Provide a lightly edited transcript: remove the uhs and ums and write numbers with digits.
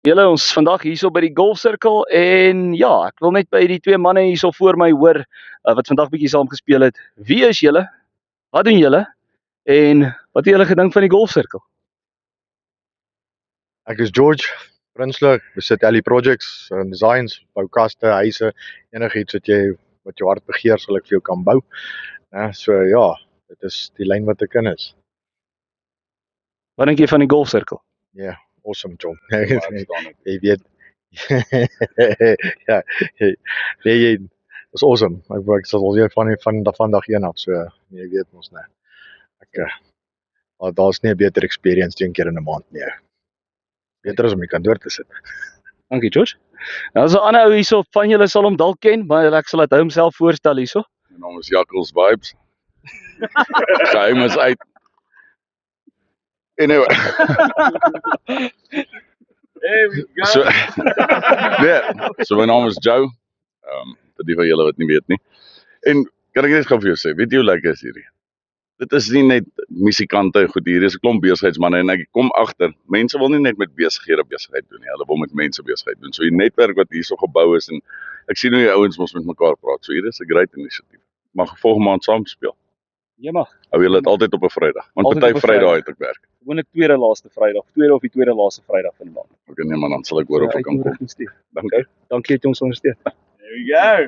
Julle, ons is vandag hierso by die golfsirkel en ja, ek wil net by die twee manne hierso voor my hoor wat vandag bietjie saam gespeel het. Wie is julle? Wat doen julle? En wat het julle gedink van die golfsirkel? Ek is George Prinsloo, besit LE Projects en designs, bou kaste, huise, enigiets wat jou hart begeer sal ek vir jou kan bou. So ja, dit is die lyn wat ek in is. Wat dink jy van die golfsirkel? Ja, awesome John. Jy weet. Ja, jy is awesome. Ek sal al van dag 1 af, so jy weet ons nou. Daar's nie 'n beter experience een keer in 'n maand nie. Beter as om die kantoor te sit. Dankie George. Nou is 'n ander ou hierso van julle sal hom dalk ken, maar ek sal dit hy homself voorstel hierso. My naam is Jakkels Vibes. Geheim is uit. Anyway. So, so my naam is Joe. Vir die van julle wat nie weet nie. En kan ek net gou vir jou sê, weet jy hoe lekker is hierdie? Dit is nie net musikante en goed, hier is 'n klomp besigheidsmanne en ek kom agter, mense wil nie net met besigheid doen nie, hulle wil met mense besigheid doen. So die netwerk wat hierso gebou is en ek sien hoe die ouens mos met mekaar praat. So hier is 'n great inisiatief. Mag volgende maand saam speel. Jy mag. Hou julle dit altyd op 'n Vrydag. Want Altyd party op 'n Vrydag Vrydag. het ek werk. Gewoonlik tweede laaste Vrydag, tweede of die tweede laaste Vrydag van die maand. Okay, nee man, dan sal ek hoor of ek kan kom. Dankie. Dankie. Dankie dat jy ons ondersteun. There we go.